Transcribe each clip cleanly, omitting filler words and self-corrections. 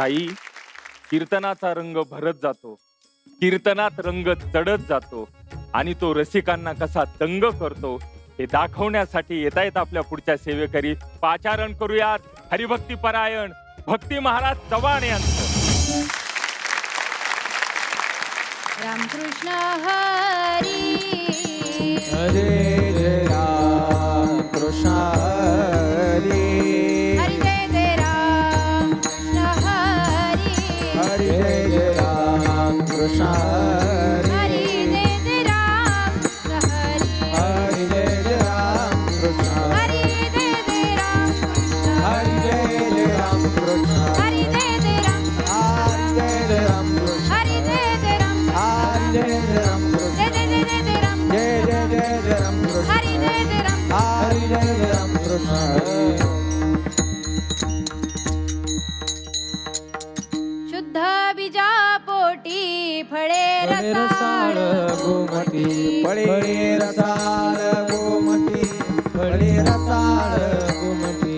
ताई, कीर्तनाचा रंग भरत जातो, कीर्तनात रंग चढत जातो आणि तो रसिकांना कसा दंग करतो हे दाखवण्यासाठी येतायत आपल्या पुढच्या सेवेकरी. पाचारण करूयात हरिभक्ती परायण भक्ती महाराज चव्हाण यांचं. रामकृष्ण हरी हरे जय राम कृष्ण हरी हरी जय जय राम कृष्ण हरी हरे जय राम कृष्ण हरी हरी जय जय राम कृष्ण हरी हरे जय राम कृष्ण हरी जय जय राम कृष्ण हरे जय राम कृष्ण हरी जय जय राम हरे जय राम कृष्ण हरी जय जय राम हरे जय राम कृष्ण जय जय जय जय राम जय जय जय राम कृष्ण हरी जय जय राम हरे जय राम कृष्ण शुद्ध बीजा पोटी फळे रसाळ रसाळ गोमटी फळे रसाळ गोमटी फळे रसाळ गोमटी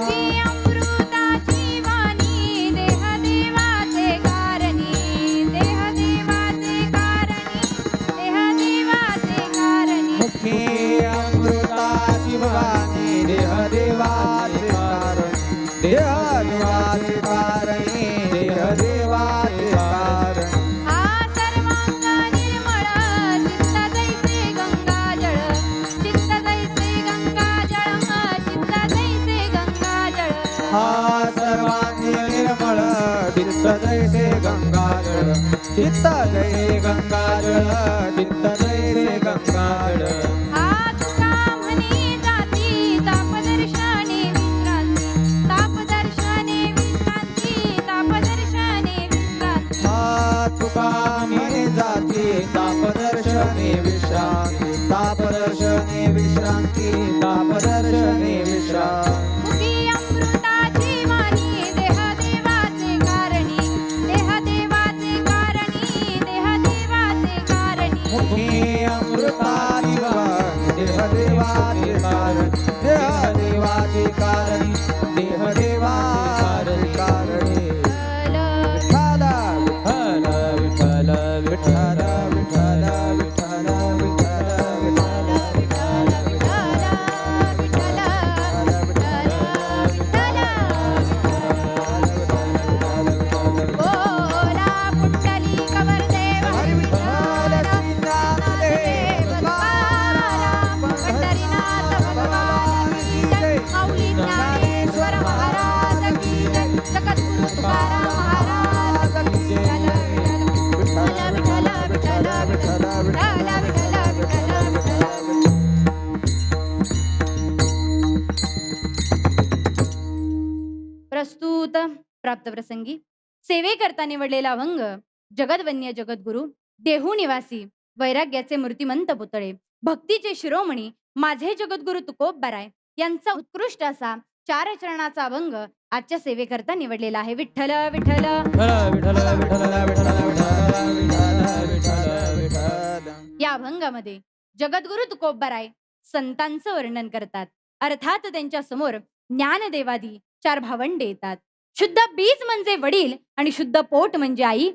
ही अमृताची वाणी देह देवाचे कारणी देह देवाचे कारणी देह देवाचे कारणी मुखी अमृताची भवानी देह देवाचे कारण देह देवाचे कारणी देह देवाचे कारण हा सर्वांग निर्मळ चित्त जैसे गंगाजळ चित्त जैसे गंगाजळ चित्त जैसे गंगाजळ हा सर्वांनी निर्मळ चित्त जैसे गंगाजळ चित्त जैसे गंगाजळ चित्त जैसे गंगाजळ हा तुका म्हणे जाती तापदर्शने विश्रांती तापदर्शने विश्रांती तापदर्शने विश्रांती हा तुका म्हणे जाती तापदर्शने विश्रांती तापदर्शने विश्रांती तापदर्शने विश्रांती मुखी अमृताची वाणी देह देवाचे कारणी देह देवाचे कारणी देह देवाचे कारणी मुखी अमृताची वाणी देह देवाचे कारण देह देवाचे कारणी देह देवाचे कारणी विठ्ठल विठ्ठल विठ्ठल विठ्ठल विठ्ठल विठ्ठल विठ्ठल बोला पुंडलिक वरदेव हरी विठ्ठल ज्ञानदेव तुकाराम पंढरीनाथ भगवान की जय माऊली ज्ञानेश्वर महाराज की जय जगद्गुरु तुकाराम महाराज की जय विठ्ठल विठ्ठल विठ्ठल विठ्ठल विठ्ठल विठ्ठल विठ्ठल प्रस्तुत प्राप्त प्रसंगी सेवेकरता निवडलेला अभंग जगद्वन्य जगद्गुरु देहू निवासी वैराग्याचे मूर्तिमंत पुतळे भक्तीचे शिरोमणी माझे जगद्गुरु तुकोबराय यांचा उत्कृष्ट असा 4 चरणाचा अभंग आजच्या सेवेकरता निवडलेला आहे. विठ्ठल विठ्ठल या अभंगामध्ये जगद्गुरु तुकोबराय संतांचं वर्णन करतात. अर्थात त्यांच्या समोर ज्ञानदेवादी 4 भावंडे येतात. शुद्ध बीज म्हणजे वडील आणि शुद्ध पोट म्हणजे आई.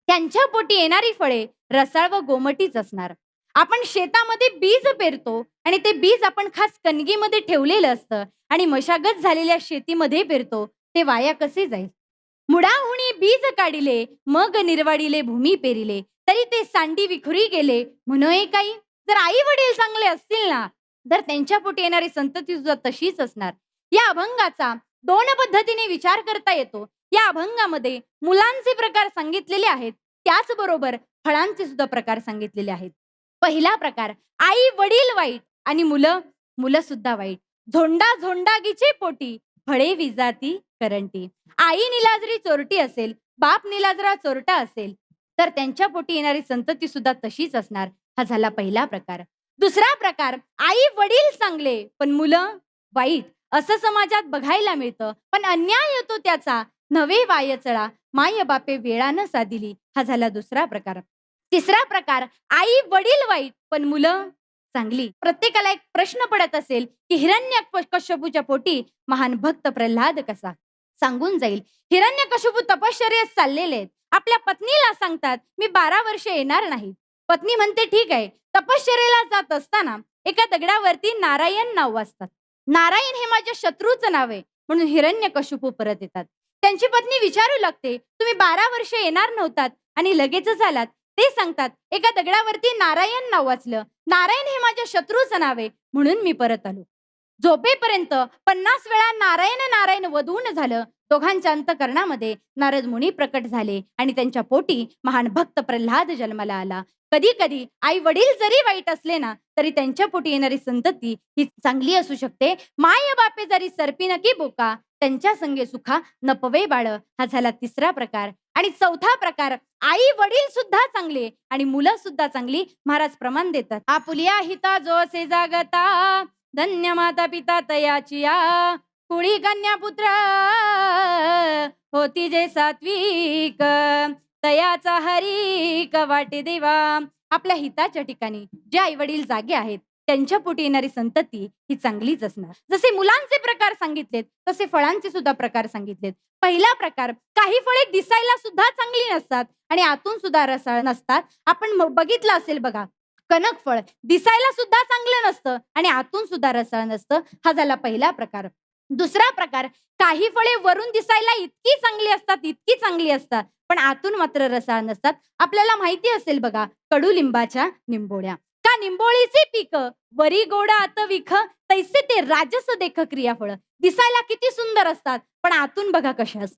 त्यांच्या पोटी येणारी फळे रसाळ व गोमटीच असणार. आपण शेतामध्ये बीज पेरतो आणि ते बीज आपण खास कणगीमध्ये ठेवलेलं असतं आणि मशागत झालेल्या शेतीमध्ये पेरतो, ते वाया कसे जाईल. मुळाहुनी बीज काढिले मग निर्वाडिले भूमी पेरिले तरी ते सांडी विखुरी गेले म्हणोय काही. जर आई वडील चांगले असतील ना तर त्यांच्या पोटी येणारी संतती सुद्धा तशीच असणार. या अभंगाचा 2 पद्धतीने विचार करता येतो. या अभंगामध्ये मुलांचे प्रकार सांगितलेले आहेत, त्याचबरोबर फळांचे सुद्धा प्रकार सांगितलेले आहेत. पहिला प्रकार आई वडील वाईट आणि मुलं सुद्धा वाईट. झोंडा झोंडागीचे पोटी फळे विजाती करंटी. आई निलाजरी चोरटी असेल, बाप निलाजरा चोरटा असेल तर त्यांच्या पोटी येणारी संतती सुद्धा तशीच असणार. हा झाला पहिला प्रकार. दुसरा प्रकार आई वडील चांगले पण मुलं वाईट असं समाजात बघायला मिळतं, पण अन्याय होतो त्याचा नवे वायचळा माय बापे वेळानं साधिली. हा झाला दुसरा प्रकार. तिसरा प्रकार आई वडील वाईट पण मुलं चांगली. प्रत्येकाला एक प्रश्न पडत असेल की हिरण्यकश्यपूच्या पोटी महान भक्त प्रल्हाद कसा. सांगून जाईल. हिरण्यकशिपू तपश्चर्येत चाललेले आहेत. आपल्या पत्नीला सांगतात मी 12 वर्ष येणार नाही. पत्नी म्हणते ठीक आहे. तपश्चर्येला जात असताना एका दगडावरती नारायण नाव वाचतात. नारायण हे माझ्या शत्रूचं नाव आहे म्हणून हिरण्यकशिपू परत येतात. त्यांची पत्नी विचारू लागते तुम्ही 12 वर्ष येणार नव्हतात आणि लगेचच आलात. ते सांगतात एका दगडावरती नारायण नाव वाचलं. नारायण हे माझ्या शत्रूचं नाव आहे म्हणून मी परत आलो. झोपेपर्यंत 50 वेळा नारायण नारायण वधून झालं. दोघांच्या अंतकरणामध्ये नारद मुनी प्रकट झाले आणि त्यांच्या पोटी महान भक्त प्रल्हाद जन्माला आला. कधी कधी आई वडील जरी वाईट असले ना तरी त्यांच्या पोटी येणारी संतती ही चांगली असू शकते. माय बापे जरी सर्पी नकी बोका त्यांच्या संगे सुखा नपवे बाळ. हा झाला तिसरा प्रकार. आणि चौथा प्रकार आई वडील सुद्धा चांगले आणि मुलं सुद्धा चांगली. महाराज प्रमाण देतात आपुलिया हिता जो असे जागता धन्य माता पिता तयाचिया कुळी कन्या पुत्र होती जे सात्विक तयाचा हरिक वाटे देवा. आपल्या हिताच्या ठिकाणी जे आई वडील जागे आहेत त्यांच्या पोटी येणारी संतती ही चांगलीच असणार. जसे मुलांचे प्रकार सांगितलेत तसे फळांचे सुद्धा प्रकार सांगितलेत. पहिला प्रकार काही फळे दिसायला सुद्धा चांगली नसतात आणि आतून सुद्धा रसाळ नसतात. आपण बघितलं असेल बघा कणक फळ दिसायला सुद्धा चांगलं नसतं आणि आतून सुद्धा रसाळ नसतं. हा झाला पहिला प्रकार. दुसरा प्रकार काही फळे वरून दिसायला इतकी चांगली असतात पण आतून मात्र रसाळ नसतात. आपल्याला माहिती असेल बघा कडुलिंबाच्या निंबोळ्या. का निंबोळीचे पीक वरी गोड आत विख तैसे ते राजस देख क्रियाफळ. दिसायला किती सुंदर असतात पण आतून बघा कशास.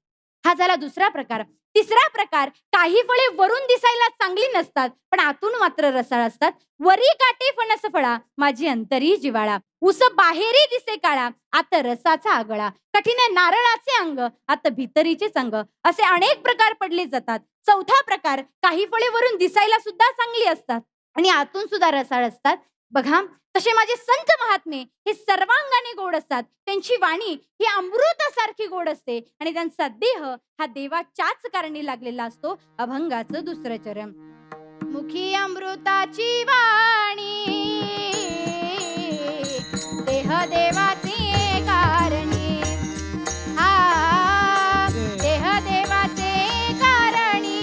हा झाला दुसरा प्रकार. तिसरा प्रकार काही फळे वरून दिसायला चांगली नसतात पण आतून मात्र रसाळ असतात. वरी काटे फणस फळा माझी अंतरी जिवाळा. उस बाहेरी दिसे काळा आत रसाचा आगळा. कठीण नारळाचे अंग आत भितरीचे संग. असे अनेक प्रकार पडले जातात. चौथा प्रकार काही फळे वरून दिसायला सुद्धा चांगली असतात आणि आतून सुद्धा रसाळ असतात. बघा तसे माझे संत महात्मे हे सर्वांगाने गोड असतात. त्यांची वाणी ही अमृतासारखी गोड असते आणि त्यांचा देह हा देवाच्याच कारणी लागलेला असतो. अभंगाचं दुसरं चरण. मुखी अमृताची वाणी देह देवाचे कारणी. हा देह देवाचे कारणी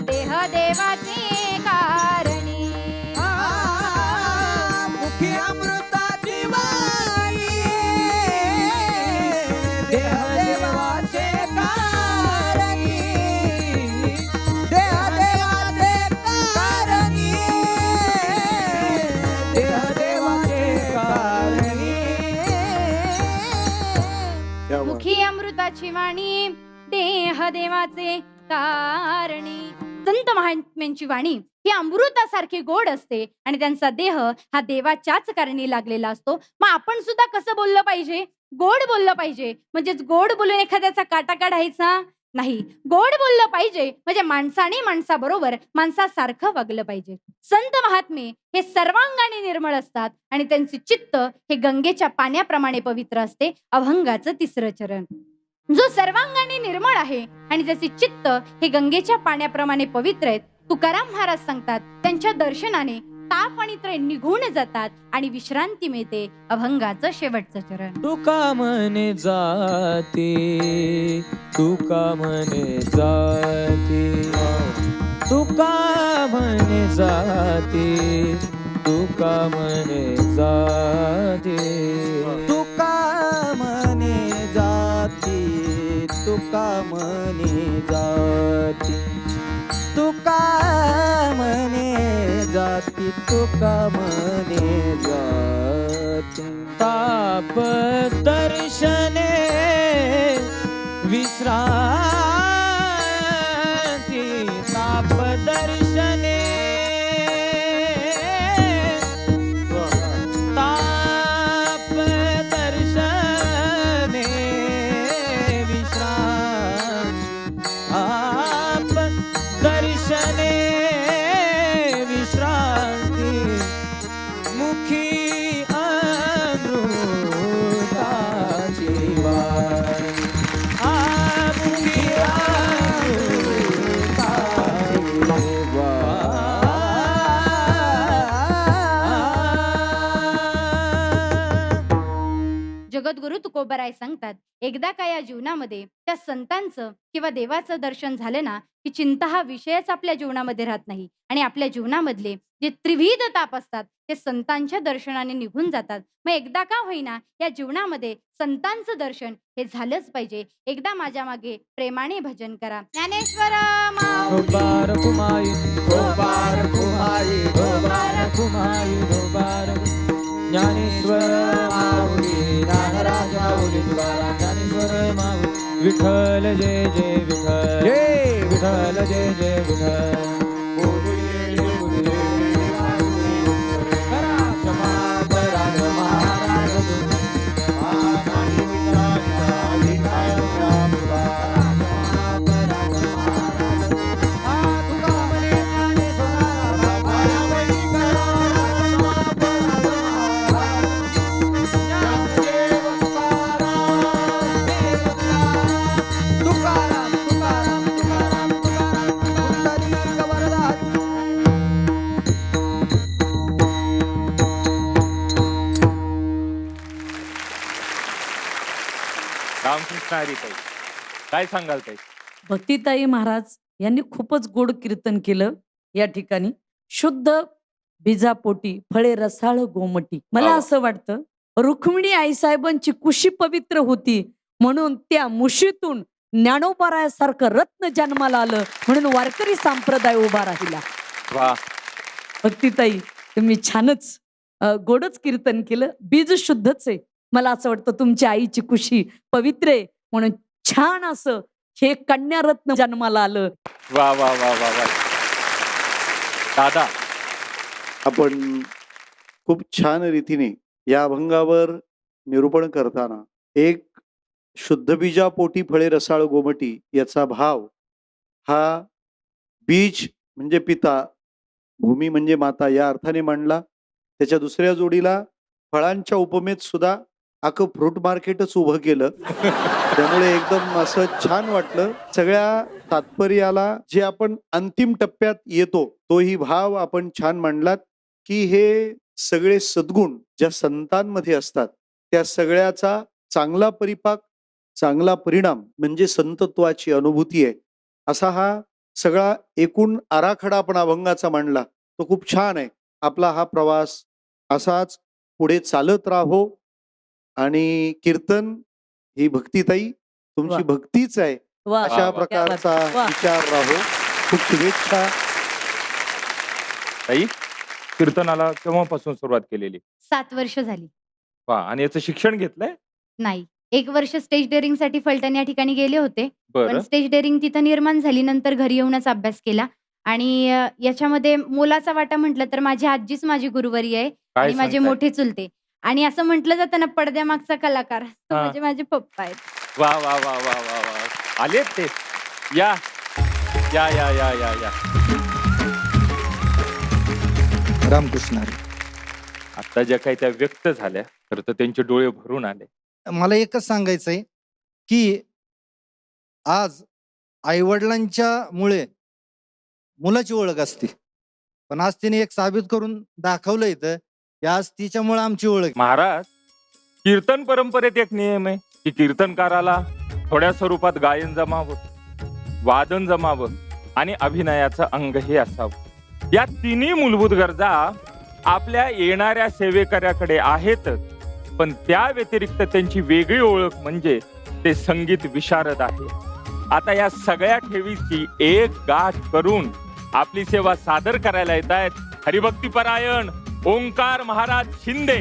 देह देवाचे कारणी. मुखी अमृताची वाणी देह देवाचे कारणी देह देवाचे कारणी देह देवाचे कारणी. मुखी अमृताची वाणी देह देवाचे कारणी. संत महात्म्यांची वाणी ही अमृतासारखी गोड असते आणि त्यांचा देह हा देवाच्याच कारणी लागलेला असतो. मग आपण सुद्धा कसं बोललं पाहिजे? गोड बोललं पाहिजे. म्हणजेच गोड बोलून एखाद्याचा काटा काढायचा नाही. गोड बोललं पाहिजे म्हणजे माणसाने माणसाबरोबर माणसासारखं वागलं पाहिजे. संत महात्मे हे सर्वांगाने निर्मळ असतात आणि त्यांचे चित्त हे गंगेच्या पाण्याप्रमाणे पवित्र असते. अभंगाचं तिसरं चरण. जो सर्वांगाने निर्मळ आहे आणि ज्याचे चित्त हे गंगेच्या पाण्याप्रमाणे पवित्र आहेत तुकाराम महाराज सांगतात त्यांच्या दर्शनाने ताप आणि त्रय निघून जातात आणि विश्रांती मिळते. अभंगाचं शेवटचं चरण. तुका म्हणे जाते तुका म्हणे जाते तुका म्हणे जाते तुका म्हणे जाते तुका म्हणे जाते तुका म्हणे जाते तुका म्हणे जाती तुका म्हणे जाती. ताप दर्शने विश्रांती ताप दर्शने ताप दर्शने विश्रांती ताप दर्शने विश्रांती. मुखी अमृताची वाणी. तुकोबराय सांगतात, एकदा का या जीवनामध्ये त्या संतांचं किंवा देवाचं दर्शन झालं ना, की चिंता हा विषयच आपल्या जीवनामध्ये राहत नाही आणि आपल्या जीवनामधले जे त्रिविध ताप असतात ते संतांच्या दर्शनाने निघून जातात. मग एकदा का होईना या जीवनामध्ये संतांचं दर्शन हे झालंच पाहिजे. एकदा माझ्या मागे प्रेमाने भजन करा. ज्ञानेश्वर माऊली धोबार कुमाई धोबार कुमाई धोबार कुमाई धोबार ज्ञानेश्वर माऊली ज्ञानराज माऊली तुकाराम ज्ञानेश्वर माऊली विठ्ठल जय जय विठ्ठल जय विठ्ठल जय जय विठ्ठल करा क्षमा पराग महाराज रामकृष्ण हरी ताई, काय सांगाल ताई? भक्तिताई महाराज यांनी खूपच गोड कीर्तन केलं या ठिकाणी. शुद्ध बीजापोटी फळे रसाळ गोमटी. मला वा. असं वाटतं रुक्मिणी आईसाहेबांची कुशी पवित्र होती म्हणून त्या मुशीतून ज्ञानोबारायासारखं रत्न जन्माला आलं म्हणून वारकरी संप्रदाय उभा राहिला. वा, भक्तिताई तुम्ही छानच गोडच कीर्तन केलं. बीज शुद्धच आहे. मला असं वाटतं तुमच्या आईची कुशी पवित्र आहे म्हणून छान असं हे कन्यारत्न जन्माला आलं. वा वा वा वा वा. दादा, आपण खूप छान रीतीने या अभंगावर निरूपण करताना एक शुद्ध बीजापोटी फळे रसाळ गोमटी याचा भाव हा बीज म्हणजे पिता, भूमी म्हणजे माता या अर्थाने मांडला. त्याच्या दुसऱ्या जोडीला फळांच्या उपमेत सुद्धा अख्खं फ्रूट मार्केटच उभं केलं. त्यामुळे एकदम असं छान वाटलं. सगळ्या तात्पर्याला जे आपण अंतिम टप्प्यात येतो तोही भाव आपण छान मांडलात की हे सगळे सद्गुण ज्या संतांमध्ये असतात त्या सगळ्याचा चांगला परिपाक, चांगला परिणाम म्हणजे संतत्वाची अनुभूती आहे. असा हा सगळा एकूण आराखडा आपण अभंगाचा मांडला तो खूप छान आहे. आपला हा प्रवास असाच पुढे चालत राहो. आणि कीर्तन ही भक्तिताई तुमची वा. भक्तीच आहे वा, अशा वा, प्रकारचा वा. विचार राहो. खूप शुभेच्छा. ताई, कीर्तनाला केव्हापासून सुरुवात केलेली? 7 वर्ष झाली. वा, आणि याचं शिक्षण घेतलंय? नाही, 1 वर्ष स्टेज डेअरिंग साठी फलटण या ठिकाणी गेले होते. पण बरं. स्टेज डेअरिंग तिथं निर्माण झाली. नंतर घरी येऊनच अभ्यास केला आणि याच्यामध्ये मोलाचा वाटा म्हटलं तर माझी आजीच माझी गुरुवरी आहे काय आणि माझे सांगताय? मोठे चुलते. आणि असं म्हटलं जातं ना, पडद्यामागचा कलाकार तो हा. म्हणजे माझे पप्पा आहेत. वा वा वा वा वा वा. आलेत ते. या या या या या या. रामकृष्ण हरी. आता ज्या काही त्या व्यक्त झाल्या तर त्यांचे डोळे भरून आले. मला एकच सांगायचंय की आज आईवडिलांच्या मुळे मुलाची ओळख असते, पण आज तिने एक साबित करून दाखवलं इथं की आज तिच्यामुळे आमची ओळख. महाराज, कीर्तन परंपरेत एक नियम आहे की कीर्तनकाराला थोड्या स्वरूपात गायन जमावं, वादन जमावं आणि अभिनयाचं अंगही असावं. या तिन्ही मूलभूत गरजा आपल्या येणाऱ्या सेवेकऱ्याकडे आहेतच, पण त्या व्यतिरिक्त त्यांची वेगळी ओळख म्हणजे ते संगीत विशारद आहे. आता या सगळ्या ठेवीची एक गाठ करून आपली सेवा सादर करायला येत आहेत हरिभक्तीपरायण ओंकार महाराज शिंदे.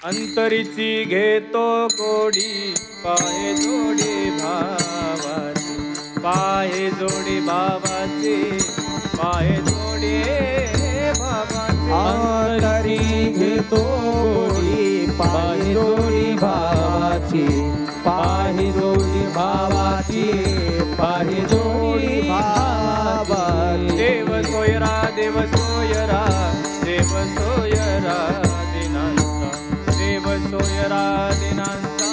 अंतरीची घेतो गोडी पाय जोडी भावाची, पाय जोडी भावाची, पाय जोडी भावाची. अंतरी घेतो गोडी पाय जोडी भावाची, पाय जोडी भावाची, पाय जोडी भावाची. देव सोयरा देव सोयरा देव सोयरा दिनांचा, देव सोयरा दिनांचा,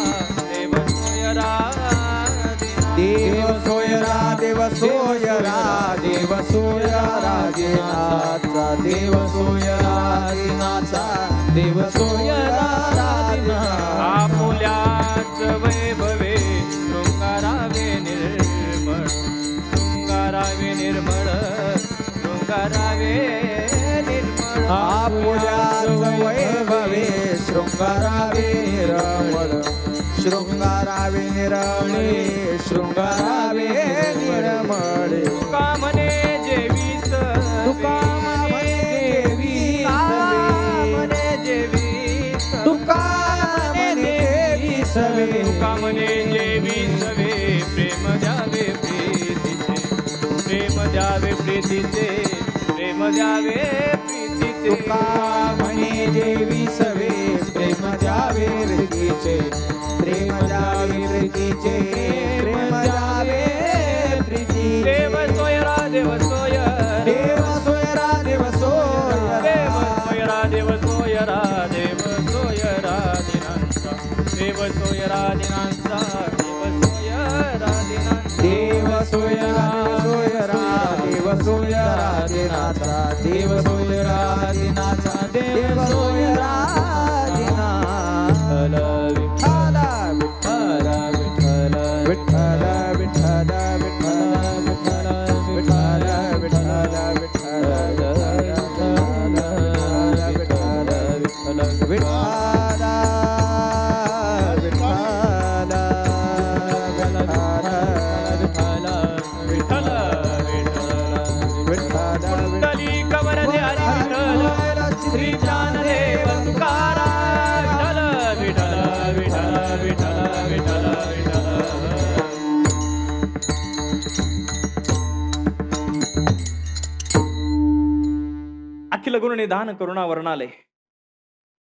देव सोयरा देव सोयरा देव सोयरा देव सोयरा दिनांचा, देव सोयरा दिनाचा देव सोयरा दिना आपुल्याच वैभवे शृंगारावे निर्मळ शृंगारावे निर्मळ शृंगारावे निर्मळ आपुल्याच वैभवे शृंगारावे निरमळ शृंगारावे निरमळे शृंगारावे निरमळे तुका म्हणे जेवीस तुका म्हणे देवी म्हणे जेवीस तुका म्हणे देवी सवे तुका म्हणे जेवीस प्रेम द्यावे प्रीतीचे प्रेम द्यावे प्रीतीचे प्रेम द्यावे प्रीतीचे तुका म्हणे देवी सवे प्रेम द्यावे प्रीतीचे प्रेम द्यावे प्रीतीचे प्रेम द्यावे प्रीती देव सोयरा देव सोय देव सोयरा देव सोयरा देव सोयरा देव सोयरा देव सोयरा दिनांचा देव सोयरा दिनांचा देव सोयरा दिनांचा देव सोयरा देव सोयरा दिनाचा देव सोयरा दिनाचा देव सोयरा दिना विठ्ठल विठ्ठल विठ्ठल विठ्ठल विठ्ठल विठ्ठल विठ्ठल विठ्ठल विठ्ठल कुंडली कवर विठ्ठल श्री ज्ञानदेव तुकाराम विठ्ठल विठ्ठल विठ्ठल विठ्ठल विठ्ठल अखिल गुरु निधान करुणा वर्णालय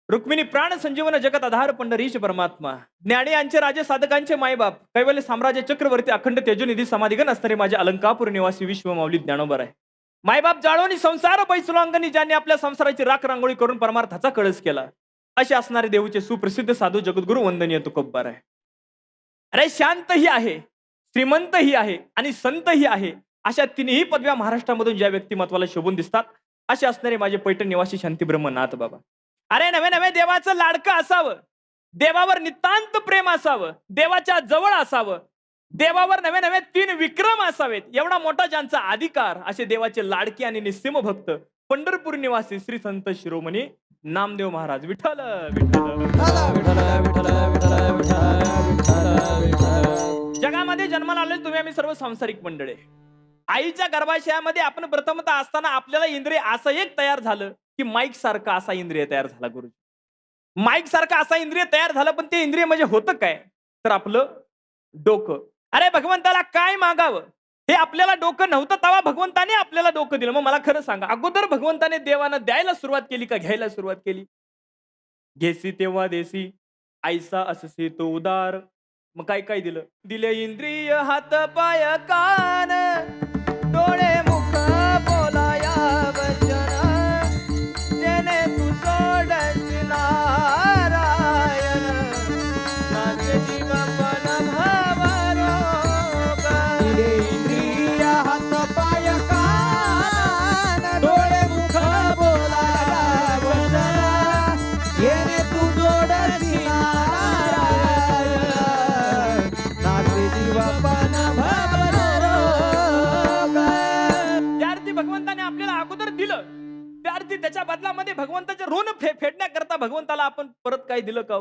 रुक्मिणी प्राण संजीवन जगत आधार पंढरीश परमात्मा ज्ञानी यांचे राजे साधकांचे मायबाप कैवल्य साम्राज्य चक्रवर्ती अखंड तेजोनिधी समाधिगण असणारे माझे अलंकापूर निवासी विश्वमाऊली ज्ञानोबर आहे. मायबाप जाळवणी संसार बैसुलांगणी ज्यांनी आपल्या संसाराची राख रांगोळी करून परमार्थाचा कळस केला असे असणारे देऊचे सुप्रसिद्ध साधू जगद्गुरु वंदनीय तुकोब्बार आहे. अरे शांतही आहे, श्रीमंतही आहे आणि संतही आहे, अशा तिन्ही पदव्या महाराष्ट्रामधून ज्या व्यक्तिमत्वाला शोभून दिसतात असे असणारे माझे पैठण निवासी शांती ब्रह्मनाथ बाबा. अरे नवे नवे देवाचं लाडकं असावं, देवावर नितांत प्रेम असावं, देवाच्या जवळ असावं, देवावर नवे नवे 3 विक्रम असावेत, एवढा मोठा ज्यांचा अधिकार असे देवाचे लाडके आणि निस्सीम भक्त पंढरपूर निवासी श्री संत शिरोमणी नामदेव महाराज. विठ्ठल जगामध्ये जन्माला आलेले तुम्ही आम्ही सर्व सांसारिक मंडळी. आईच्या गर्भाशयामध्ये आपण प्रथमतः असताना आपल्याला इंद्रिय असं एक तयार झालं की माईक सारखा असा इंद्रिय तयार झाला. गुरुजी, माईक सारखा असा इंद्रिय तयार झालं, पण ते इंद्रिय म्हणजे होतं काय तर आपलं डोकं. अरे भगवंताला काय मागावं हे आपल्याला डोकं नव्हतं, तेव्हा भगवंताने आपल्याला डोकं दिलं. मग मला खरं सांगा, अगोदर भगवंताने देवानं द्यायला सुरुवात केली का घ्यायला सुरुवात केली? घेसी तेव्हा देसी ऐसा अससी तो उदार. मग काय काय दिलं? दिले इंद्रिय हात पाय कान डोळे मुख बोलाया वचन जेने तू जोडसी नारायण नाचे जीव पण भावरोग. दिले इंद्रिय हात पाय कान डोळे मुख बोलाया वचन येणे तू जोडसी नारायण नाचे जीवपण भवरोग. त्या अर्थी भगवंताने आपल्याला अगोदर दिलं, त्या अर्थी त्याच्या बदलामध्ये भगवंताचे ऋण फेडण्याकरता भगवंताला आपण परत काय दिलं का?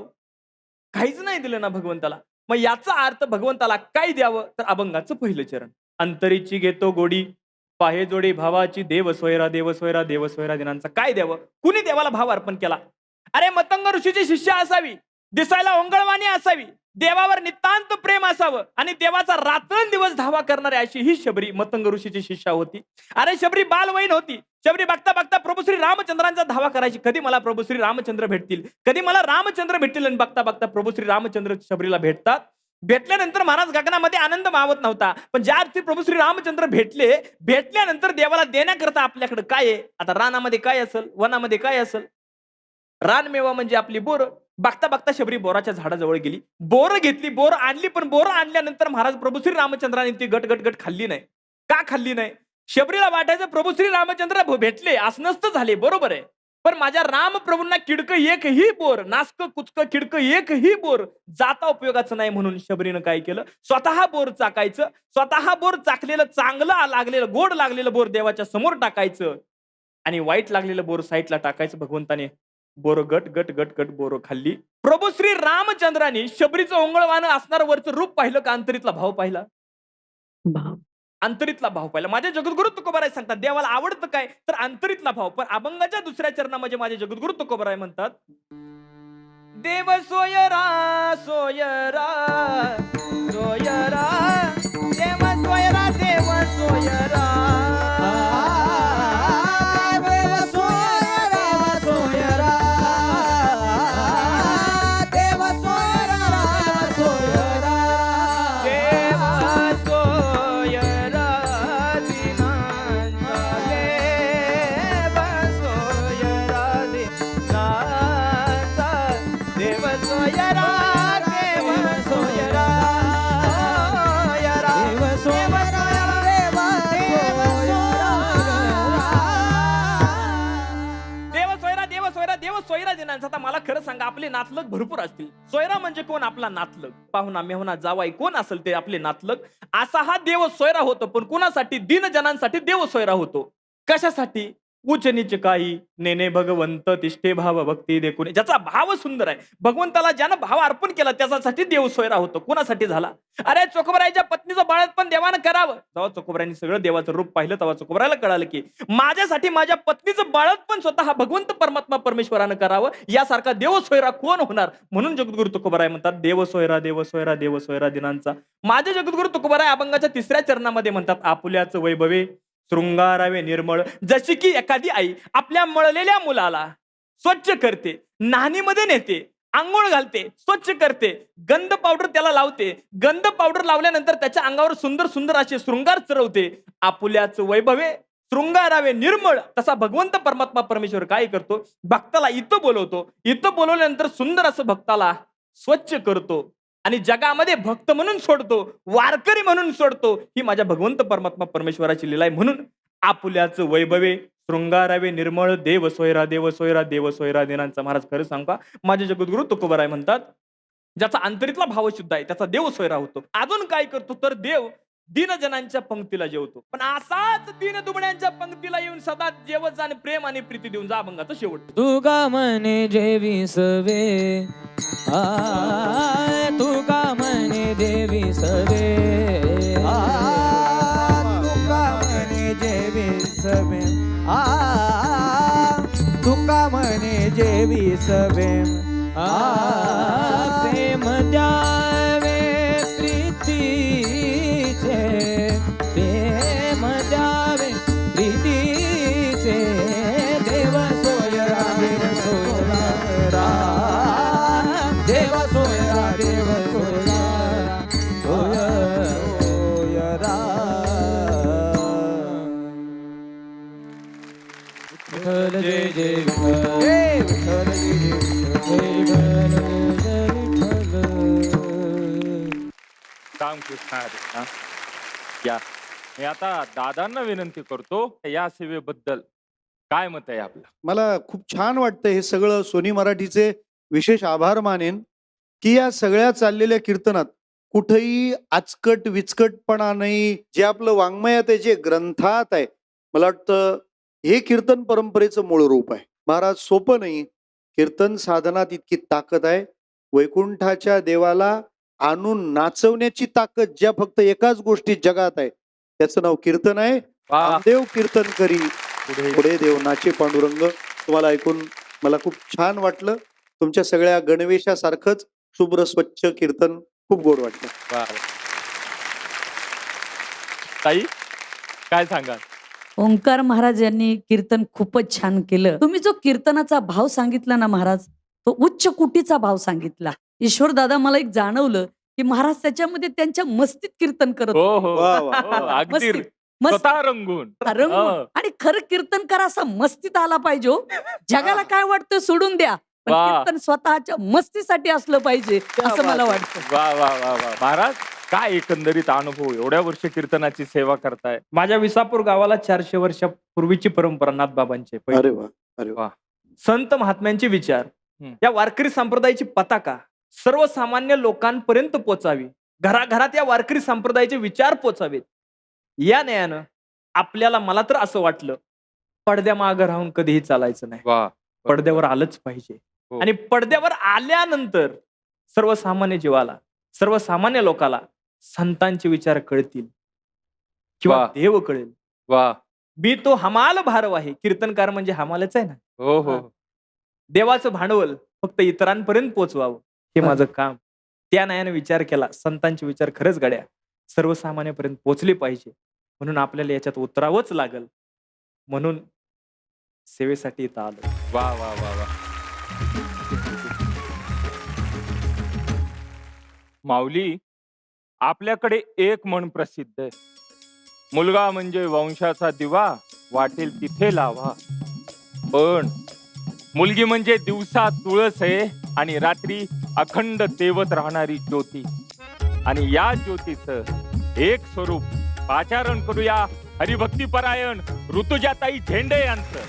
काहीच नाही दिलं ना भगवंताला. मग याचा अर्थ भगवंताला काय द्यावं तर अभंगाचं पहिलं चरण. अंतरीची घेतो गोडी पाहे जोडी भावाची देव सोयरा देव सोयरा देव सोयरा दिनांचा. काय द्यावं? कुणी देवाला भाव अर्पण केला? अरे मतंग ऋषीची शिष्य असावी, दिसायला ओंगळवाणी असावी, देवावर नितांत प्रेम असावं आणि देवाचा रात्रंदिवस धावा करणारी अशी ही शबरी मतंग ऋषीची शिष्या होती. अरे शबरी बालवयीन होती. शबरी बघता बघता प्रभू श्री रामचंद्रांचा धावा करायची, कधी मला प्रभू श्री रामचंद्र भेटतील, कधी मला रामचंद्र भेटतील. आणि बघता बघता प्रभू श्री रामचंद्र शबरीला भेटतात. भेटल्यानंतर महाराज गगनामध्ये आनंद मावत नव्हता, पण ज्या अर्थी प्रभू श्री रामचंद्र भेटल्यानंतर देवाला देण्याकरता आपल्याकडे काय आहे? आता रानामध्ये काय असेल, वनामध्ये काय असेल? रानमेवा म्हणजे आपली बोर. बघता बघता शबरी बोराच्या झाडाजवळ गेली, बोर घेतली, बोर आणली, पण बोर आणल्यानंतर महाराज प्रभू श्री रामचंद्राने ती गट गट गट खाल्ली नाही. का खाल्ली नाही? शबरीला वाटायचं प्रभू श्री रामचंद्र भेटले असं नसतं झाले, बरोबर आहे, पण माझ्या रामप्रभूंना किडकं एकही बोर, नासक कुचक किडकं एकही बोर जाता उपयोगाचं नाही म्हणून शबरीनं काय केलं, स्वतः बोर चाकायचं, स्वतः बोर चाकलेलं चांगलं लागलेलं गोड लागलेलं बोर देवाच्या समोर टाकायचं आणि वाईट लागलेलं बोर साईडला टाकायचं. भगवंताने बोर गट गट गट गट बोर खाल्ली. प्रभू श्री रामचंद्राने शबरीचं ओंगळवानं असणारं वरचं रूप पाहिलं का अंतरीतला भाव पाहिला? भाव. अंतरीतला भाव पाहिला. माझे जगद्गुरु तुकोबाराय सांगतात देवाला आवडतं काय तर अंतरीतला भाव. पण अभंगाच्या दुसऱ्या चरणामध्ये माझे जगद्गुरु तुकोबाराय म्हणतात देव सोयरा सोयरा सोयरा देव सोयरा देव सोयरा सोयरा दिनांचा. आता मला खरं सांगा आपले नातलग भरपूर असतील. सोयरा म्हणजे कोण? आपला नातलग, पाहुणा मेहुणा जावाई कोण असेल ते आपले नातलग. असा हा देव सोयरा होतो. पण कोणासाठी? दीनजनांसाठी देव सोयरा होतो. कशासाठी? उच्च नीच काही नेने भगवंत तिष्ठे भाव भक्ती देखून. ज्याचा भाव सुंदर आहे, भगवंताला ज्यानं भाव अर्पण केला त्याच्यासाठी देव सोयरा होतो. कोणासाठी झाला? अरे चोखोबरायच्या पत्नीचं बाळत पण देवानं करावं. जेव्हा चोखोबरायांनी सगळं देवाचं रूप पाहिलं तेव्हा चोखोबरायला कळालं की माझ्यासाठी माझ्या पत्नीचं बाळत पण स्वतः भगवंत परमात्मा परमेश्वरानं करावं. यासारखा देव सोयरा कोण होणार? म्हणून जगद्गुरु तुकोबाराय म्हणतात देव सोयरा देव सोयरा देव सोयरा दिनांचा. माझे जगद्गुरु तुकोबाराय अभंगाच्या 3ऱ्या चरणामध्ये म्हणतात आपुल्याचं वैभवे शृंगारावे निर्मळ. जशी की एखादी आई आपल्या मळलेल्या मुलाला स्वच्छ करते, नाहनीमध्ये नेते, आंघोळ घालते, स्वच्छ करते, गंध पावडर त्याला लावते, गंध पावडर लावल्यानंतर त्याच्या अंगावर सुंदर सुंदर असे शृंगार चढवते. आपुल्याचं वैभवे शृंगारावे निर्मळ. तसा भगवंत परमात्मा परमेश्वर काय करतो? भक्ताला इथं बोलवतो, इथं बोलवल्यानंतर सुंदर असं भक्ताला स्वच्छ करतो आणि जगामध्ये भक्त म्हणून सोडतो, वारकरी म्हणून सोडतो. ही माझ्या भगवंत परमात्मा परमेश्वराची लीला आहे. म्हणून आपुल्याचं वैभवे शृंगारावे निर्मळ देव सोयरा देव सोयरा देव सोयरा दिनांचा. महाराज खरं सांगा माझे जगद्गुरु तुकोबाराय म्हणतात ज्याचा अंतरीतला भाव शुद्ध आहे त्याचा देव सोयरा होतो. अजून काय करतो तर देव दीनजनांच्या पंक्तीला जेवतो. पण असाच दीन दुबळ्यांच्या पंक्तीला येऊन सदा जेवत आणि प्रेम आणि प्रीती देऊन जा. अभंगाचा शेवट. तुका म्हणे जेवी सवे तुका म्हणे देवी सवे तुका म्हणे जेवी सवे तुका म्हणे जेवी सवे प्रेम द्यावे प्रीतीचे प्रेम द्यावे प्रीतीचे देव सोयरा देव सोयरा देव सोयरा देव सोयरा सोयरा. विठ्ठल जय जय विठ्ठल विठ्ठल जय जय विठ्ठल जय विठ्ठल. रामकृष्ण हरी. हा. या मी आता दादांना विनंती करतो या सेवेबद्दल काय मत आहे आपलं? मला खूप छान वाटतं हे सगळं. सोनी मराठीचे विशेष आभार मानेन की या सगळ्या चाललेल्या कीर्तनात कुठेही आचकट विचकटपणा नाही. जे आपलं वाङ्मयात आहे, जे ग्रंथात आहे, मला वाटतं हे कीर्तन परंपरेचं मूळ रूप आहे. महाराज सोपं नाही. कीर्तन साधनात इतकी ताकद आहे. वैकुंठाच्या देवाला आणून नाचवण्याची ताकद ज्या फक्त एकाच गोष्टीत जगात आहे त्याचं नाव कीर्तन आहे. देव कीर्तन करी पुढे देव नाचे पांडुरंग. तुम्हाला ऐकून मला खूप छान वाटलं. तुमच्या सगळ्या गणवेशासारखंच शुभ्र स्वच्छ कीर्तन खूप गोड वाटलं. ताई काय सांगा? ओंकार महाराज यांनी कीर्तन खूपच छान केलं. तुम्ही जो कीर्तनाचा भाव सांगितला ना महाराज, तो उच्च कुटीचा भाव सांगितला. ईश्वर दादा मला एक जाणवलं की महाराज त्याच्यामध्ये त्यांच्या मस्तीत कीर्तन करत हो होते. हो वा, वा. हो, अगदी मस्तीत. मस्त स्वतः रंगून. रंगून. हो. आणि खरं कीर्तनकार असा मस्तीत आला पाहिजे हो. जगाला काय वाटतं सोडून द्या, पण वा. कीर्तन स्वतःच्या मस्तीसाठी असलं पाहिजे असं मला बात आहे. वाटतं. वा वा वा वा. महाराज काय एकंदरीत अनुभव, एवढ्या वर्ष कीर्तनाची सेवा करताय. माझ्या विसापूर गावाला 400 वर्षापूर्वीची परंपरा नाथबाबांची. अरे वा, अरे वा. संत महात्म्यांचे विचार, हम्म. या वारकरी संप्रदायाची पताका सर्वसामान्य लोकांपर्यंत पोचावी, घराघरात या वारकरी संप्रदायाचे विचार पोचावेत, या न्यायानं आपल्याला, मला तर असं वाटलं, पडद्यामागं राहून कधीही चालायचं नाही. वा पडद्यावर आलंच पाहिजे. हो. आणि पडद्यावर आल्यानंतर सर्वसामान्य जीवाला, सर्वसामान्य लोकाला संतांचे विचार कळतील किंवा वा. देव कळेल. वा मी तो हमाल भारव आहे. कीर्तनकार म्हणजे हमालच आहे ना. हो हो देवाचं भांडवल फक्त इतरांपर्यंत पोचवावं हे माझं काम. त्या न्यायाने विचार केला, संतांचे विचार खरंच गड्या सर्वसामान्यापर्यंत पोचले पाहिजे, म्हणून आपल्याला याच्यात उतरावंच लागल. म्हणून सेवेसाठी इथं आलो. वा वा वा वा. माऊली, आपल्याकडे एक म्हण प्रसिद्ध आहे, मुलगा म्हणजे वंशाचा दिवा, वाटेल तिथे लावा. पण मुलगी म्हणजे दिवसा तुळस आहे आणि रात्री अखंड तेवत राहणारी ज्योती. आणि या ज्योतीचं एक स्वरूप आचरण करूया हरिभक्तीपरायण ऋतुजाताई झेंडे यांचं.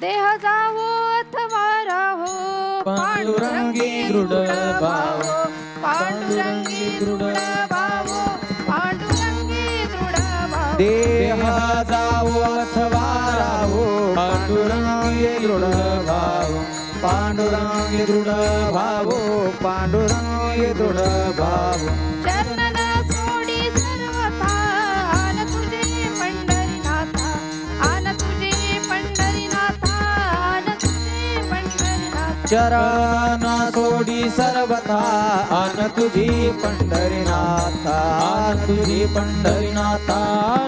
देह जावो अथवा राहो, पांडुरंगी दृढ भाव, पांडुरंगी दृढ भावो, पांडुरंगी दृढ भावो. देह जावो अथवा राहो, पांडुरंगी दृढ भाव, पांडुरंगी दृढ भावो, पांडुरंगी दृढ भाव. चरणन सोडी सर्वथा, आन तुझे पंढरीनाथा, आन तुझे पंढरीनाथा, आन तुझे पंढरीनाथा. चरण सोडी सर्वथा, आन तुझी पंढरीनाथा, आन तुझी पंढरीनाथा,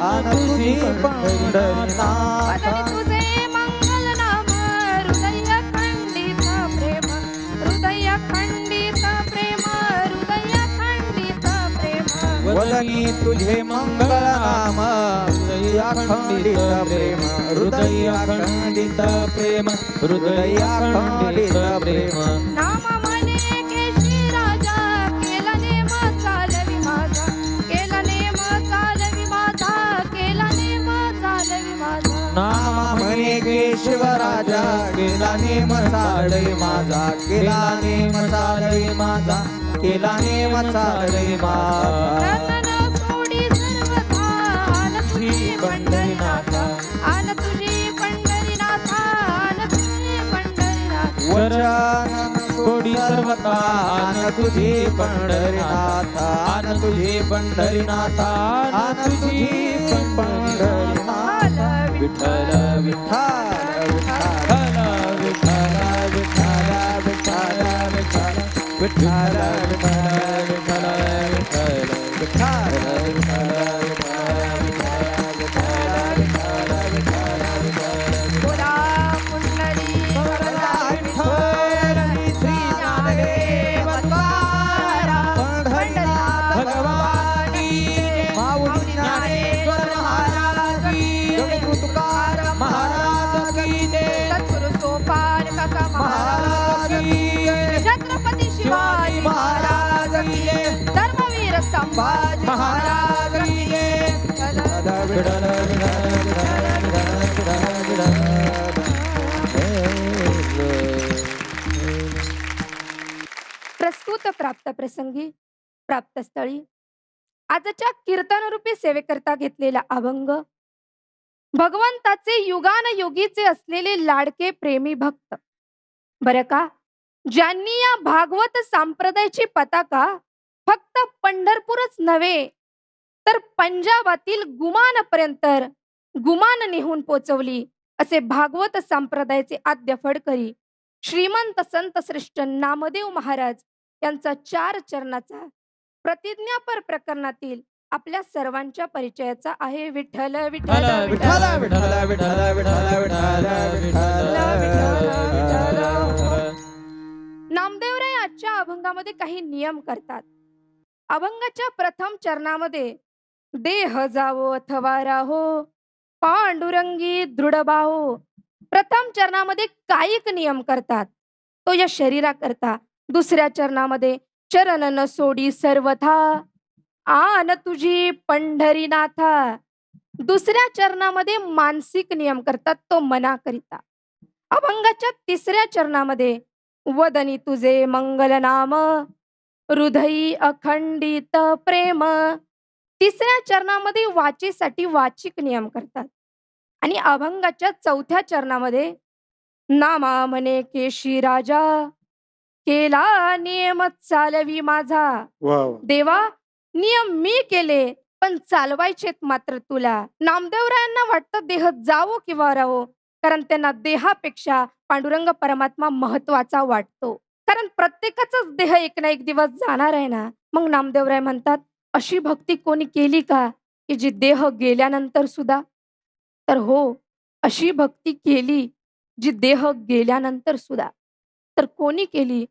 आन तुझी पंढरीनाथा. वदनी तुझे मंगल नाम, हृदय खंडित प्रेम, हृदय खंडित प्रेम, हृदय खंडित प्रेम. वदनी तुझे मंगल नाम, हृदय खंडित प्रेम, हृदय खंडित प्रेम, हृदय खंडित प्रेम. नाम म्हणे केशी राजा, केला नेम चालवी माझा, केला नेम चालवी माझा, केला नेम चालवी माझा. नाम म्हणे केशव राजा, केला नेम चालय माझा, केला नेम चालय माझा, केला नेम चालय माझा. रतन सोडी सर्वथा, आन तुझी पंढरीनाथा, आन तुझी पंढरीनाथा, आन तुझी पंढरीनाथा. वचन सोडी सर्वथा, आन तुझी पंढरीनाथा, आन तुझी पंढरीनाथा, आन तुझी पंढरीनाथा. विठ्ठल विठ्ठल विठ्ठल विठ्ठल विठ्ठल विठ्ठल विठ्ठल विठ्ठल विठ्ठल विठ्ठल विठ्ठल बोला पुंडली श्री ज्ञानदेव तुकाराम पंढरीनाथ भगवानी, माऊली ज्ञानेश्वर महाराज की, जगद्गुरु तुकाराम महाराज की जय, सद्गुरु सोपान काका महाराज की जय, छत्रपती शिवाजी महाराज की जय, धर्मवीर संभाजी महाराज की जय. प्रस्तुत प्राप्त प्रसंगी प्राप्त स्थळी आजच्या कीर्तनरूपी सेवेकरता घेतलेला अभंग भगवंताचे युगानयुगीचे असलेले लाडके प्रेमी भक्त. बरं का, ज्यांनी या भागवत संप्रदायाची पताका फक्त पंढरपूरच नव्हे तर पंजाबातील गुमानपर्यंत गुमान नेहून पोचवली, असे भागवत संप्रदायाचे आद्य फडकरी श्रीमंत संत श्रेष्ठ नामदेव महाराज यांचा 4 चरणाचा प्रतिज्ञापर प्रकरणातील आपल्या सर्वांच्या परिचयाचा आहे. विठ्ठल विठ्ठल विठ्ठल विठ्ठल विठ्ठल विठ्ठल विठ्ठल. नामदेवराय आजच्या अभंगामध्ये काही नियम करतात. अभंगाच्या प्रथम चरणामध्ये देह जावो अथवा राहो, पांडुरंगी दृढ बाहो. प्रथम चरणामध्ये कायिक नियम करतात, तो या शरीरा करता. दुसऱ्या चरणामध्ये चरण न सोडी सर्वथा, आन तुझी पंढरीनाथा. दुसऱ्या चरणामध्ये मानसिक नियम करतात, तो मनाकरिता. अभंगाच्या तिसऱ्या चरणामध्ये वदनी तुझे मंगल नाम, हृदयी अखंडित प्रेम. तिसऱ्या चरणामध्ये वाचेसाठी वाचिक नियम करतात. आणि अभंगाच्या चौथ्या चरणामध्ये नामा म्हणे केशी राजा, केला नियम चालवी माझा. वा वा. देवा, नियम मी केले पण चालवायचेत मात्र तुला. नामदेवरायांना वाटतं देह जावो किंवा राहो, कारण त्यांना देहापेक्षा पांडुरंग परमात्मा महत्वाचा वाटतो. कारण प्रत्येकाचाच देह एक ना एक दिवस जाणार आहे ना. मग नामदेवराय म्हणतात, अशी भक्ती कोणी केली का की जी देह गेल्यानंतर सुद्धा? तर हो, अशी भक्ती केली जी देह गेल्यानंतर सुद्धा. तर कोणी केली?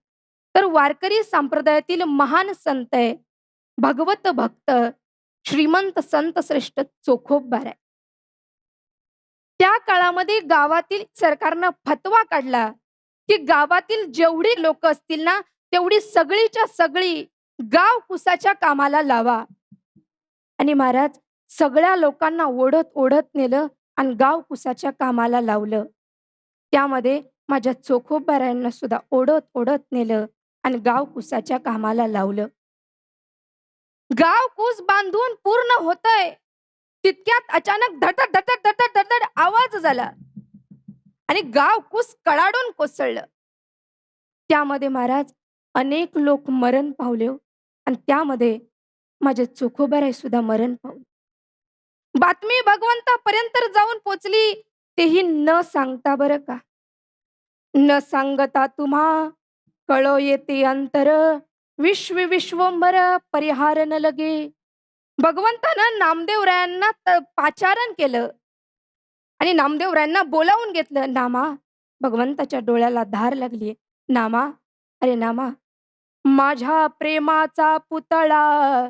तर वारकरी संप्रदायातील महान संत आहे, भगवत भक्त, श्रीमंत संत श्रेष्ठ चोखोबबाराय. त्या काळामध्ये गावातील सरकारनं फतवा काढला की गावातील जेवढी लोक असतील ना, तेवढी सगळीच्या सगळी गाव कुसाच्या कामाला लावा. आणि महाराज सगळ्या लोकांना ओढत ओढत नेलं आणि गाव कुसाच्या कामाला लावलं. त्यामध्ये माझ्या चोखोबबारायांना सुद्धा ओढत ओढत नेलं आणि गाव कुसाच्या कामाला लावलं. गाव कुस बांधून पूर्ण होतय तितक्यात अचानक धडधड धडधड धडधड धडधड आवाज झाला आणि गाव कुस कडाडून कोसळलं. त्यामध्ये महाराज अनेक लोक मरण पावले आणि त्यामध्ये माझे चोखोबराय सुद्धा मरण पावले. बातमी भगवंतापर्यंत जाऊन पोचली, तेही न सांगता बरं का. न सांगता तुम्हा कळो येते अंतर, विश्व विश्वंभर परिहार न लगे. भगवंतानं नामदेवरायांना पाचारण केलं आणि नामदेवरायांना बोलावून घेतलं. नामा, भगवंताच्या डोळ्याला धार लागली. नामा, अरे नामा, माझ्या प्रेमाचा पुतळा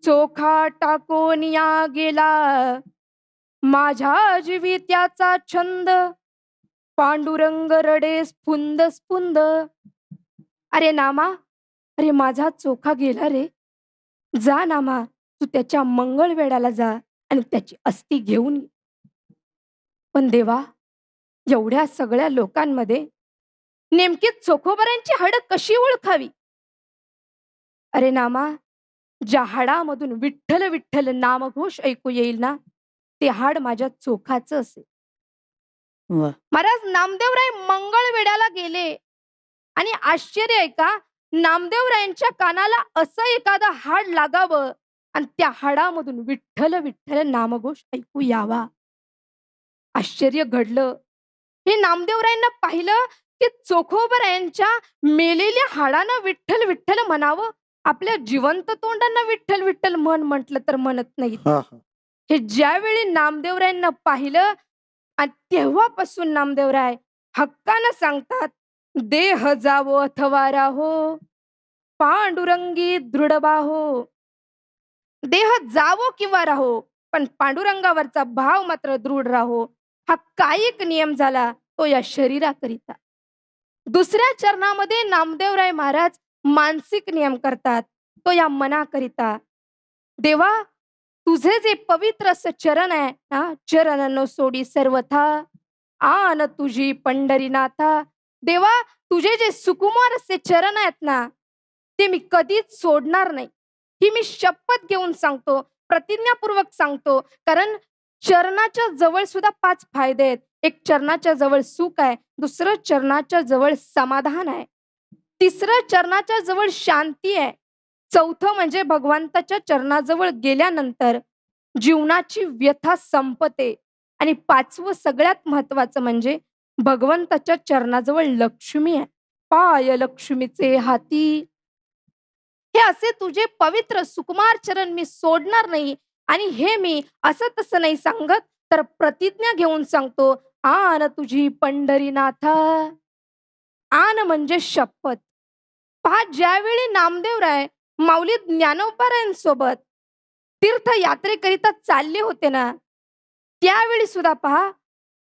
चोखा टाकून या गेला, माझ्या जीवित्याचा छंद पांडुरंग रडे स्फुंद स्फुंद. अरे नामा, अरे माझा चोखा गेला रे. जा नामा, तू त्याच्या मंगळवेढ्याला जा आणि त्याची अस्थी घेऊन ये. पण देवा, एवढ्या सगळ्या लोकांमध्ये नेमकी चोखोबरांची हाडं कशी ओळखावी? अरे नामा, ज्या हाडामधून विठ्ठल विठ्ठल नामघोष ऐकू येईल ना, ते हाड माझ्या चोखाचं असेल. वा. महाराज नामदेवराय मंगळवेढ्याला गेले आणि आश्चर्य आहे का, नामदेवरायांच्या कानाला असं एखादं हाड लागावं आणि त्या हाडामधून विठ्ठल विठ्ठल नामघोष ऐकू यावा. आश्चर्य घडलं. हे नामदेवरायांना पाहिलं की चोखोबरायांच्या मेलेल्या हाडानं विठ्ठल विठ्ठल म्हणावं, आपल्या जिवंत तोंडांना विठ्ठल विठ्ठल म्हटलं तर म्हणत नाही. हा हा. हे ज्यावेळी नामदेवरायांना पाहिलं आणि तेव्हापासून नामदेवराय हक्कानं सांगतात, देह जावो अथवा राहो, पांडुरंगी दृढ बाहो. देह जावो किंवा राहो, पण पांडुरंगावरचा भाव मात्र दृढ राहो. हा कायिक नियम झाला, तो या शरीराकरिता. दुसऱ्या चरणामध्ये नामदेवराय महाराज मानसिक नियम करतात, तो या मनाकरिता. देवा, तुझे जे पवित्र असं चरण आहे ना, चरण न सोडी सर्वथा, आन तुझी पंढरीनाथा. देवा, तुझे जे सुकुमार असे चरण आहेत ना, ते मी कधीच सोडणार नाही. ही मी शपथ घेऊन सांगतो, प्रतिज्ञापूर्वक सांगतो. कारण चरणाच्या जवळ सुद्धा 5 फायदे आहेत. एक, चरणाच्या जवळ सुख आहे. दुसरं, चरणाच्या जवळ समाधान आहे. तिसरं, चरणाच्या जवळ शांती आहे. चौथं म्हणजे भगवंताच्या चरणाजवळ गेल्यानंतर जीवनाची व्यथा संपते. आणि 5वं सगळ्यात महत्वाचं म्हणजे भगवंताच्या चरणाजवळ लक्ष्मी आहे. पाय लक्ष्मीचे हाती. हे असे तुझे पवित्र सुकुमार चरण मी सोडणार नाही. आणि हे मी असं तसं नाही सांगत, तर प्रतिज्ञा घेऊन सांगतो, आन तुझी पंढरीनाथा. आन म्हणजे शपथ. पहा, ज्यावेळी नामदेवराय माऊली ज्ञानोबारायांसोबत तीर्थयात्रेकरिता चालले होते ना, त्यावेळी सुद्धा पहा,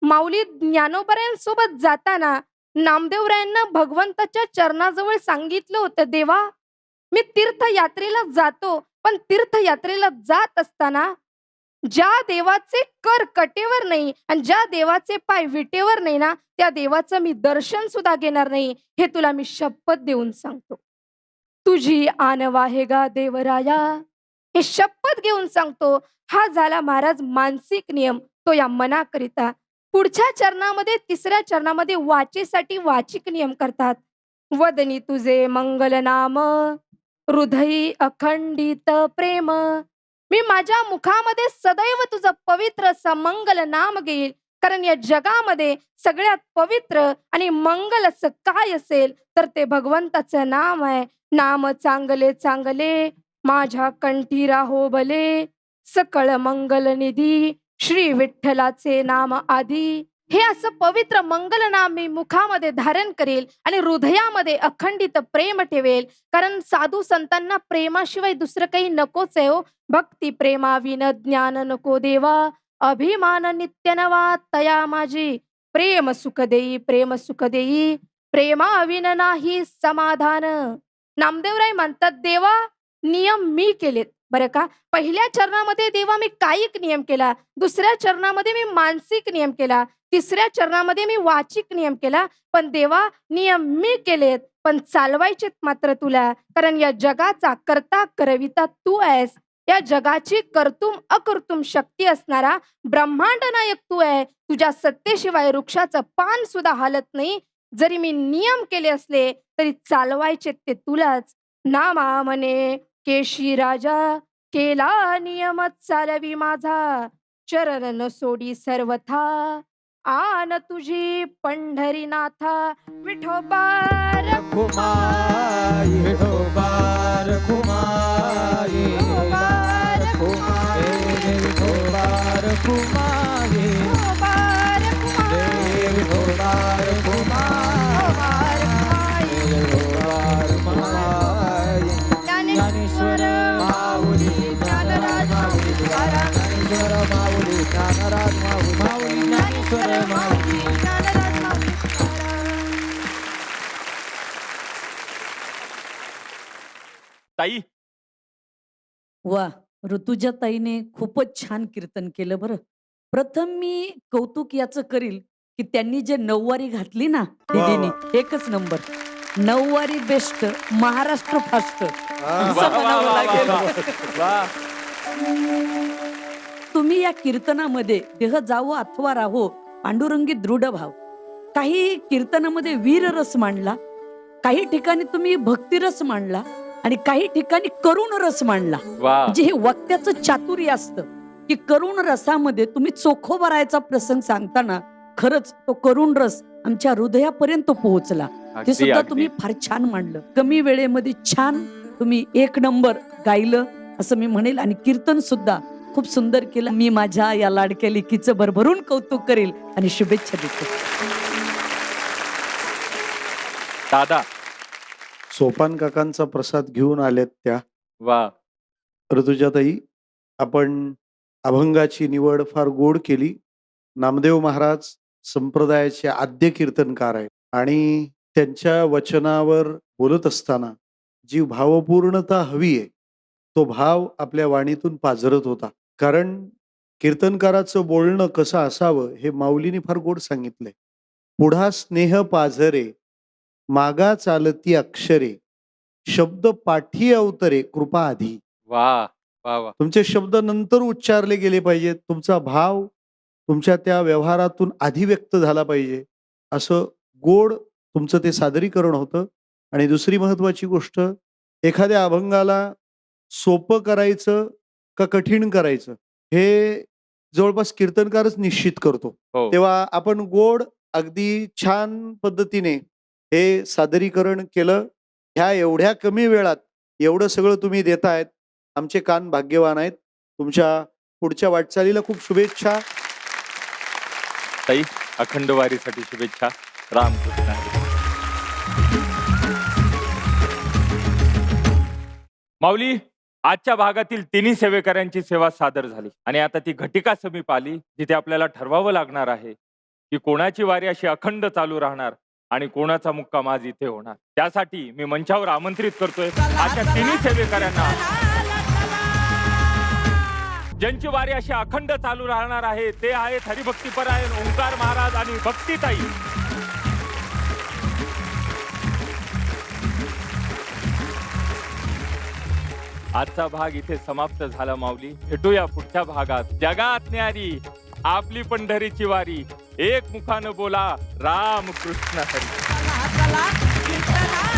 माऊली ज्ञानोबारायांसोबत जाताना नामदेवरायांना भगवंताच्या चरणाजवळ सांगितलं होतं, देवा, मी तीर्थयात्रेला जातो, पण तीर्थयात्रेला जात असताना ज्या देवाचे कर कटेवर नाही आणि ज्या देवाचे पाय विटेवर नाही ना, त्या देवाचं मी दर्शन सुद्धा घेणार नाही, हे तुला मी शपथ देऊन सांगतो. तुझी आनवा आहे गा देवराया, हे शपथ घेऊन सांगतो. हा झाला महाराज मानसिक नियम, तो या मनाकरिता. पुढच्या चरणामध्ये, तिसऱ्या चरणामध्ये वाचेसाठी वाचिक नियम करतात. वदनी तुझे मंगल नाम, हृदयी अखंडित प्रेम. मी माझ्या मुखामध्ये सदैव तुझं पवित्र असं मंगल नाम घेईल, कारण या जगामध्ये सगळ्यात पवित्र आणि मंगल असं काय असेल तर ते भगवंताचं नाम आहे. नाम चांगले चांगले माझ्या कंठी राहो भले, सकळ मंगल निधी श्री विठ्ठलाचे नाम आधी. हे असं पवित्र मंगल नाम मी मुखामध्ये धारण करेल आणि हृदयामध्ये अखंडित प्रेम ठेवेल, कारण साधू संतांना प्रेमाशिवाय दुसरं काही नकोच आहे हो. भक्ती प्रेमाविन ज्ञान नको देवा, अभिमान नित्य नवा तया माझी. प्रेम सुख देई, प्रेम सुख देई, प्रेमाविन नाही समाधान. नामदेवराय म्हणतात, देवा नियम मी केलेत बरं का. पहिल्या चरणामध्ये देवा मी कायिक नियम केला, दुसऱ्या चरणामध्ये मी मानसिक नियम केला, तिसऱ्या चरणामध्ये मी वाचिक नियम केला. पण देवा नियम मी केलेत, पण चालवायचेत मात्र तुला, कारण या जगाचा करता करविता तू आहेस. या जगाची कर्तुम अकर्तुम शक्ती असणारा ब्रह्मांड नायक तू आहे. तुझ्या सत्तेशिवाय वृक्षाचं पान सुद्धा हालत नाही. जरी मी नियम केले असले तरी चालवायचे ते तुलाच. नामा म्हणे केशी राजा, केला नियम चालवी माझा. चरण न सोडी सर्वथा, आन तुझी पंढरीनाथा. विठोबा रखुमाई, विठोबा रखुमाई, विठोबा रखुमाई, विठोबा रखुमाई, ज्ञानेश्वर माऊली, ज्ञानराज माऊली, ज्ञानेश्वर माऊली, ज्ञानराज माऊली, ज्ञानेश्वर माऊली, ज्ञानराज माऊली. ताई, वा, ऋतुजा ताईने खूपच छान कीर्तन केलं बरं. प्रथम मी कौतुक याचं करील की त्यांनी जे नऊवारी घातली ना दीदीनी, एकच नंबर. नऊवारी बेस्ट, महाराष्ट्र फास्ट असं म्हणावं लागेल. तुम्ही या कीर्तनामध्ये देह जावो अथवा राहो पांडुरंगी दृढ भाव, काही कीर्तनामध्ये वीर रस मांडला, काही ठिकाणी तुम्ही भक्तिरस मांडला आणि काही ठिकाणी करुण रस मांडला. म्हणजे हे वक्त्याचं चातुर्य असतं की करुण रसामध्ये तुम्ही चोखोबरायचा प्रसंग सांगताना खरंच तो करुण रस आमच्या हृदयापर्यंत पोहोचला. ते सुद्धा तुम्ही फार छान मांडलं. कमी वेळेमध्ये छान तुम्ही एक नंबर गायलं असं मी म्हणेल. आणि कीर्तन सुद्धा खूप सुंदर केलं. मी माझ्या या लाडक्या लेकीचं भरभरून कौतुक करेल आणि शुभेच्छा देते. दादा, सोपान काकांचा प्रसाद घेऊन आलेत त्या. वा, ऋतुजाताई, आपण अभंगाची निवड फार गोड केली. नामदेव महाराज संप्रदायाचे आद्य कीर्तनकार आहेत आणि त्यांच्या वचनावर बोलत असताना जी भावपूर्णता हवी आहे तो भाव आपल्या वाणीतून पाझरत होता. कारण कीर्तनकाराचं बोलणं कसं असावं हे माऊलीने फार गोड सांगितलंय. पुढा स्नेह पाझरे, मागा चालती अक्षरे, शब्द पाठी अवतरे कृपा आधी. वा वा वा. तुमचे शब्द नंतर उच्चारले गेले पाहिजेत, तुमचा भाव तुमच्या त्या व्यवहारातून आधी व्यक्त झाला पाहिजे. असं गोड तुमचं ते सादरीकरण होतं. आणि दुसरी महत्वाची गोष्ट, एखाद्या अभंगाला सोपं करायचं का कठीण करायचं हे जवळपास कीर्तनकारच निश्चित करतो. हो. तेव्हा आपण गोड अगदी छान पद्धतीने हे सादरीकरण केलं. ह्या एवढ्या कमी वेळात एवढं सगळं तुम्ही देतायत, आमचे कान भाग्यवान आहेत. तुमच्या पुढच्या वाटचालीला खूप शुभेच्छा. ताई, अखंड वारीसाठी शुभेच्छा. रामकृष्ण हरी. माऊली, आजच्या भागातील तिन्ही सेवेकऱ्यांची सेवा सादर झाली आणि आता ती घटिका समीप आली, जिथे आपल्याला ठरवावं लागणार आहे की कोणाची वारी अशी अखंड चालू राहणार आणि कोणाचा मुक्काम आज इथे होणार. त्यासाठी मी मंचावर आमंत्रित करतोय आजच्या तिन्ही सेवेकऱ्यांना. ज्यांची वारी अशी अखंड चालू राहणार आहे ते आहेत हरिभक्तीपरायण ओंकार महाराज आणि भक्तिताई. आजचा भाग इथे समाप्त झाला माऊली. भेटूया पुढच्या भागात. जगात न्यारी आपली पंढरीची वारी, एक मुखानं बोला राम कृष्ण हरी. चला, चला, कीर्तनात